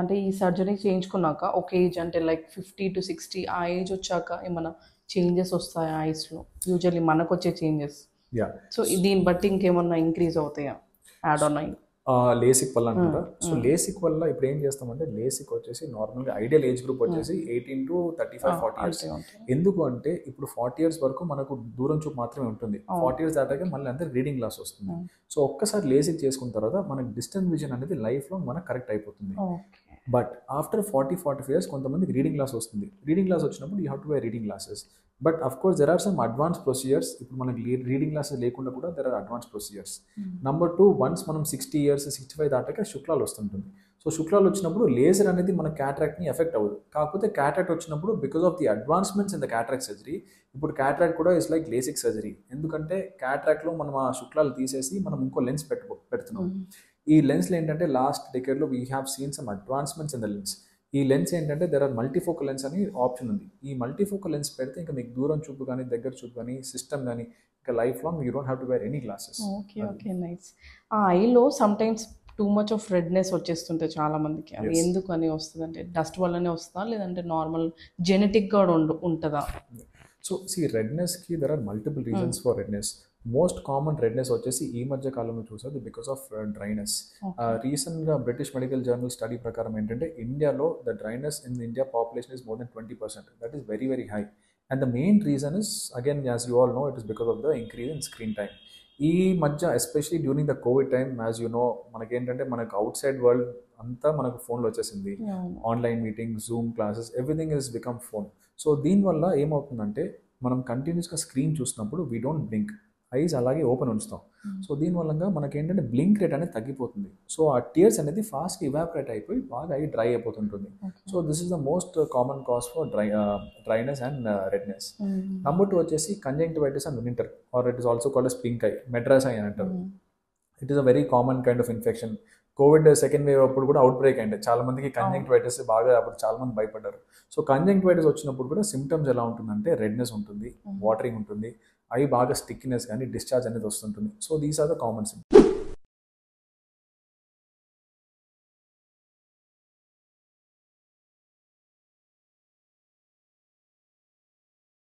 అంటే ఈ సర్జరీ చేయించుకున్నాక ఒక ఏజ్ అంటే లైక్ 50 to 60 ఆ ఏజ్ వచ్చాక ఏమైనా చేంజెస్ వస్తాయా ఐస్లో? యూజువల్లీ మనకు వచ్చే చేంజెస్. యా సో దీన్ని బట్టి ఇంకేమన్నా ఇంక్రీజ్ అవుతాయా, యాడ్ ఆన్ అయ్యి? లేసిక్ వల్ల అంటారా? సో లేసిక్ వల్ల ఇప్పుడు ఏం చేస్తామంటే లేసిక్ వచ్చేసి నార్మల్గా ఐడియల్ ఏజ్ గ్రూప్ వచ్చేసి 18 to 35-40 ఇయర్స్. ఎందుకు అంటే ఇప్పుడు 40 ఇయర్స్ వరకు మనకు దూరం చూపు మాత్రమే ఉంటుంది. 40 ఇయర్స్ దాటాక మళ్ళీ అంతా రీడింగ్ లాస్ వస్తుంది. సో ఒక్కసారి లేసిక్ చేసుకున్న తర్వాత మనకి డిస్టెన్స్ విజన్ అనేది లైఫ్లో మనకు కరెక్ట్ అయిపోతుంది. బట్ ఆఫ్టర్ 40-45 ఇయర్స్ కొంతమందికి రీడింగ్ లాస్ వస్తుంది. రీడింగ్ లాస్ వచ్చినప్పుడు you have to wear reading glasses. But of course there are some advance procedures. ఇప్పుడు మనకి రీడింగ్ గ్లాసెస్ లేకుండా కూడా there are advance procedures. Number 2, once మనం 60 ఇయర్స్ 65 దాటాక శుక్లాలు వస్తుంటుంది. సో శుక్లాలు వచ్చినప్పుడు లేజర్ అనేది మన క్యాట్రాక్ట్ని ఎఫెక్ట్ అవ్వదు. కాకపోతే క్యాట్రాక్ట్ వచ్చినప్పుడు because of the advancements in the cataract surgery, ఇప్పుడు క్యాట్రాక్ట్ కూడా ఇస్ లైక్ లేసిక్ సర్జరీ. ఎందుకంటే క్యాట్రాక్ట్లో మనం ఆ శుక్లాలు తీసేసి మనం ఇంకో లెన్స్ పెడుతున్నాం. ఈ లెన్స్లో ఏంటంటే లాస్ట్ డెకేడ్లో we have seen some advancements in the lens. ఈ లెన్స్ ఏంటంటే దెర్ ఆర్ మల్టీఫోకల్ లెన్స్ అని ఆప్షన్ ఉంది. ఈ మల్టీఫోకల్ లెన్స్ పెడితే ఇంకా మీకు దూరం చూపు కానీ దగ్గర చూపు కానీ సిస్టమ్ కానీ ఇంకా life long you don't have to wear any glasses. Okay nice. ఆ ఐలో sometimes too much of redness వచ్చేస్తుంటే చాలా మందికి, అది ఎందుకు అని వస్తుంది? అంటే డస్ట్ వల్లనే వస్తుందా లేదంటే నార్మల్ జెనెటిక్గా ఉంటుందా? సో రెడ్నెస్కి there are multiple reasons for redness. Most common redness వచ్చేసి ఈ మధ్య కాలంలో చూసేది బికాస్ ఆఫ్ డ్రైనెస్. రీసెంట్గా బ్రిటిష్ మెడికల్ జర్నల్ స్టడీ ప్రకారం ఏంటంటే ఇండియాలో the dryness in India population is more than 20%. That is very very high. And the main reason is again as you all know it is because of the increase in screen time. ఈ మధ్య especially during the Covid time as you know మనకేంటంటే మనకు out side world అంతా మనకు ఫోన్లో వచ్చేసింది. Online meeting, Zoom classes, everything is become phone. So దీనివల్ల ఏమవుతుందంటే మనం కంటిన్యూస్గా స్క్రీన్ చూసినప్పుడు వీ డోంట్ బ్లింక్, ఐస్ అలాగే ఓపెన్ ఉంచుతాం. సో దీనివల్ల మనకి ఏంటంటే బ్లింక్ రేట్ అనేది తగ్గిపోతుంది. సో ఆ టీయర్స్ అనేది ఫాస్ట్గా ఇవాపరేట్ అయిపోయి బాగా ఐ డ్రై అయిపోతుంటుంది. So this is the most common cause for dryness and redness. Number 2 వచ్చేసి conjunctivitis and winter or it is also called pink eye, Madras eye అని అంటారు. It is a very common kind of infection. Covid second wave అప్పుడు కూడా out break అయింది. చాలా మందికి conjunctivitis బాగా అప్పుడు చాలా మంది భయపడ్డారు. సో కంజంక్టివైటిస్ వచ్చినప్పుడు కూడా సిమ్టమ్స్ ఎలా ఉంటుందంటే రెడ్నెస్ ఉంటుంది, వాటరింగ్ ఉంటుంది, అవి బాగా స్టిక్కినెస్ కానీ డిశ్చార్జ్ అనేది వస్తుంటుంది. So these are the common symptoms.